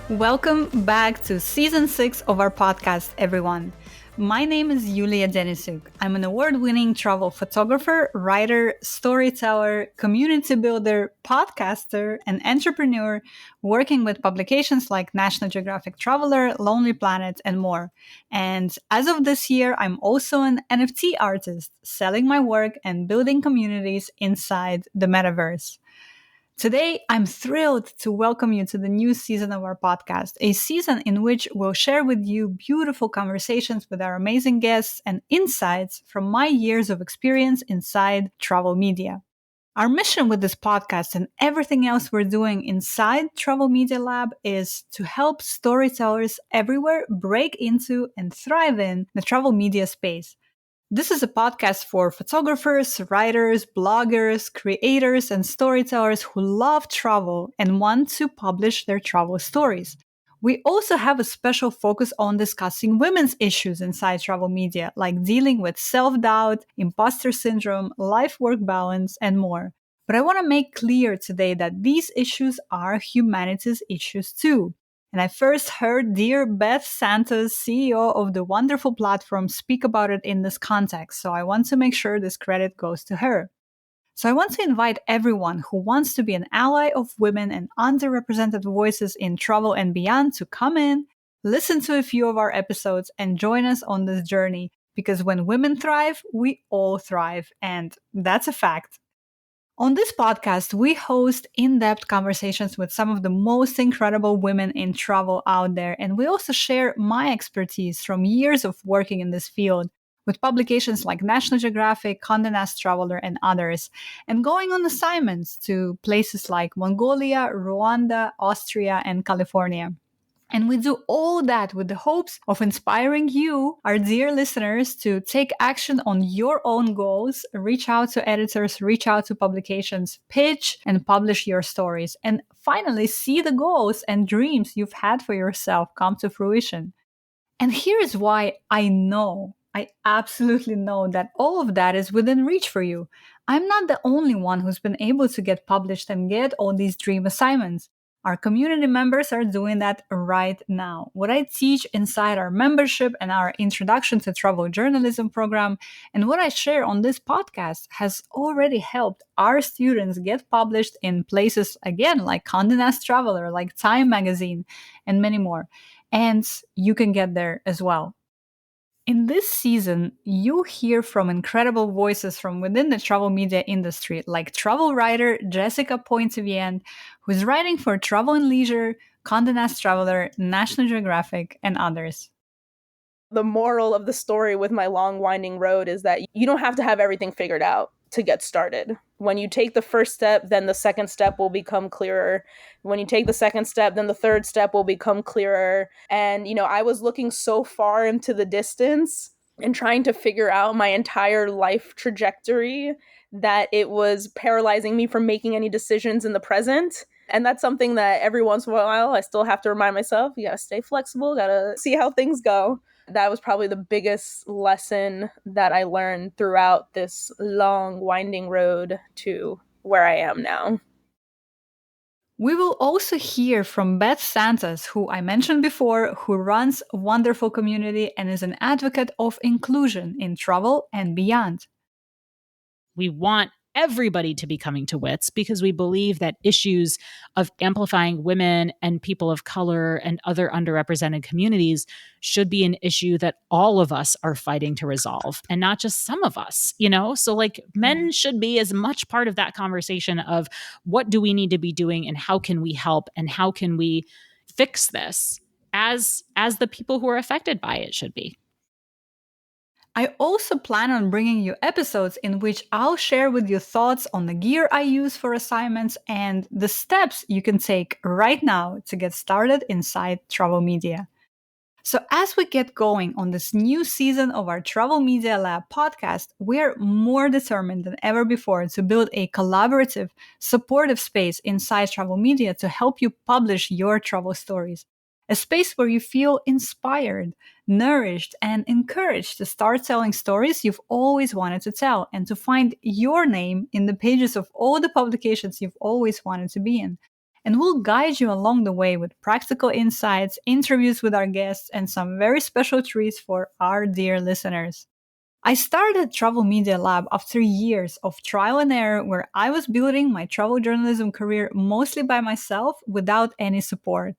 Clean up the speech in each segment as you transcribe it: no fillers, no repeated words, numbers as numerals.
Welcome back to Season 6 of our podcast, everyone. My name is Yulia Denisuk. I'm an award-winning travel photographer, writer, storyteller, community builder, podcaster, and entrepreneur working with publications like National Geographic Traveler, Lonely Planet, and more. And as of this year, I'm also an NFT artist, selling my work and building communities inside the metaverse. Today, I'm thrilled to welcome you to the new season of our podcast, a season in which we'll share with you beautiful conversations with our amazing guests and insights from my years of experience inside travel media. Our mission with this podcast and everything else we're doing inside Travel Media Lab is to help storytellers everywhere break into and thrive in the travel media space. This is a podcast for photographers, writers, bloggers, creators, and storytellers who love travel and want to publish their travel stories. We also have a special focus on discussing women's issues inside travel media, like dealing with self-doubt, imposter syndrome, life-work balance, and more. But I want to make clear today that these issues are humanity's issues too. And I first heard dear Beth Santos, CEO of the wonderful platform, speak about it in this context. So I want to make sure this credit goes to her. So I want to invite everyone who wants to be an ally of women and underrepresented voices in travel and beyond to come in, listen to a few of our episodes, and join us on this journey. Because when women thrive, we all thrive. And that's a fact. On this podcast, we host in-depth conversations with some of the most incredible women in travel out there, and we also share my expertise from years of working in this field with publications like National Geographic, Condé Nast Traveler, and others, and going on assignments to places like Mongolia, Rwanda, Austria, and California. And we do all that with the hopes of inspiring you, our dear listeners, to take action on your own goals, reach out to editors, reach out to publications, pitch and publish your stories, and finally see the goals and dreams you've had for yourself come to fruition. And here is why I absolutely know that all of that is within reach for you. I'm not the only one who's been able to get published and get all these dream assignments. Our community members are doing that right now. What I teach inside our membership and our Introduction to Travel Journalism program, and what I share on this podcast has already helped our students get published in places, again, like Condé Nast Traveler, like Time Magazine, and many more. And you can get there as well. In this season, you'll hear from incredible voices from within the travel media industry, like travel writer Jessica Pointivian, who's writing for Travel and Leisure, Condé Nast Traveler, National Geographic, and others. The moral of the story with my long winding road is that you don't have to have everything figured out to get started. When you take the first step, then the second step will become clearer. When you take the second step, then the third step will become clearer. And, I was looking so far into the distance and trying to figure out my entire life trajectory that it was paralyzing me from making any decisions in the present. And that's something that every once in a while I still have to remind myself, you gotta stay flexible, gotta see how things go. That was probably the biggest lesson that I learned throughout this long, winding road to where I am now. We will also hear from Beth Santos, who I mentioned before, who runs a wonderful community and is an advocate of inclusion in travel and beyond. We want everybody to be coming to WITS because we believe that issues of amplifying women and people of color and other underrepresented communities should be an issue that all of us are fighting to resolve and not just some of us, So men should be as much part of that conversation of what do we need to be doing and how can we help and how can we fix this as the people who are affected by it should be. I also plan on bringing you episodes in which I'll share with you thoughts on the gear I use for assignments and the steps you can take right now to get started inside travel media. So as we get going on this new season of our Travel Media Lab podcast, we're more determined than ever before to build a collaborative, supportive space inside travel media to help you publish your travel stories. A space where you feel inspired, nourished, and encouraged to start telling stories you've always wanted to tell and to find your name in the pages of all the publications you've always wanted to be in. and we'll guide you along the way with practical insights, interviews with our guests, and some very special treats for our dear listeners. I started Travel Media Lab after years of trial and error where I was building my travel journalism career mostly by myself without any support.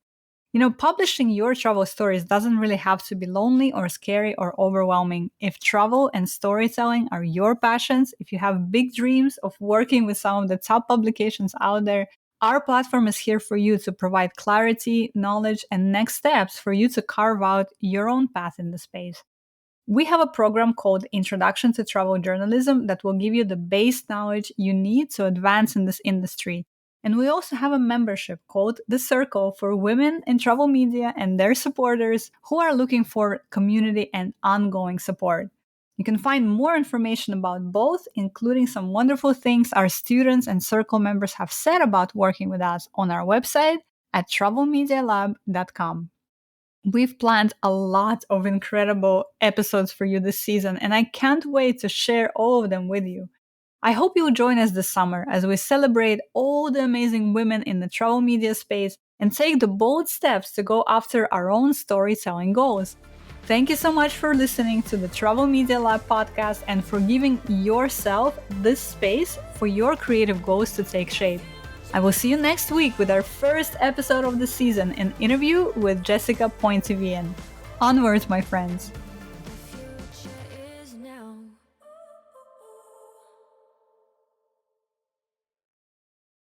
Publishing your travel stories doesn't really have to be lonely or scary or overwhelming. If travel and storytelling are your passions, if you have big dreams of working with some of the top publications out there, our platform is here for you to provide clarity, knowledge, and next steps for you to carve out your own path in the space. We have a program called Introduction to Travel Journalism that will give you the base knowledge you need to advance in this industry. And we also have a membership called The Circle for women in travel media and their supporters who are looking for community and ongoing support. You can find more information about both, including some wonderful things our students and Circle members have said about working with us on our website at travelmedialab.com. We've planned a lot of incredible episodes for you this season, and I can't wait to share all of them with you. I hope you'll join us this summer as we celebrate all the amazing women in the travel media space and take the bold steps to go after our own storytelling goals. Thank you so much for listening to the Travel Media Lab podcast and for giving yourself this space for your creative goals to take shape. I will see you next week with our first episode of the season, an interview with Jessica Pointivian. Onwards, my friends.